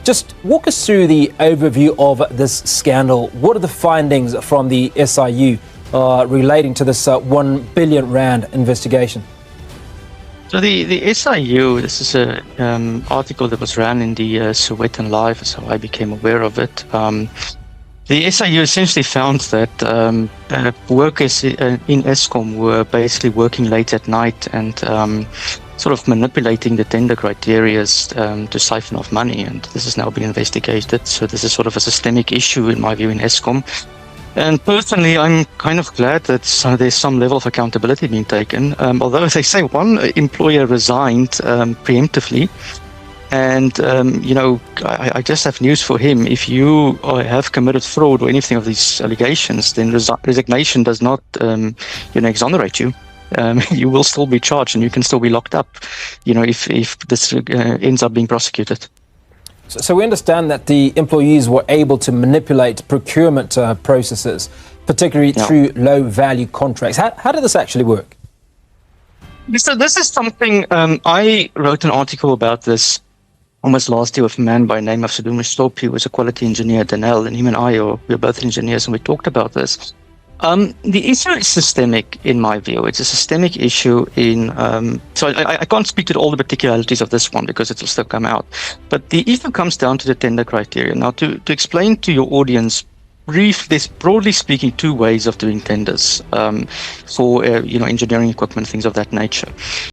Just walk us through the overview of this scandal. What are the findings from the SIU relating to this 1 billion rand investigation? So the SIU, this is an article that was ran in the Sowetan Live, so I became aware of it. The SIU essentially found that workers in Eskom were basically working late at night and sort of manipulating the tender criteria to siphon off money, and this has now been investigated. So this is sort of a systemic issue, in my view, in Eskom. And personally, I'm kind of glad that there's some level of accountability being taken. Although they say one employer resigned preemptively. And, I just have news for him. If you have committed fraud or anything of these allegations, then resignation does not, exonerate you. You will still be charged and you can still be locked up, if this ends up being prosecuted. So we understand that the employees were able to manipulate procurement processes, particularly through low-value contracts. How did this actually work? So this is something, I wrote an article about this almost last year with a man by the name of Sadumu Stop. He was a quality engineer at Denel, and him and we're both engineers, and we talked about this. The issue is systemic, in my view. It's a systemic issue so I can't speak to all the particularities of this one because it will still come out. But the issue comes down to the tender criteria. Now, to explain to your audience, there's broadly speaking two ways of doing tenders for engineering equipment, things of that nature.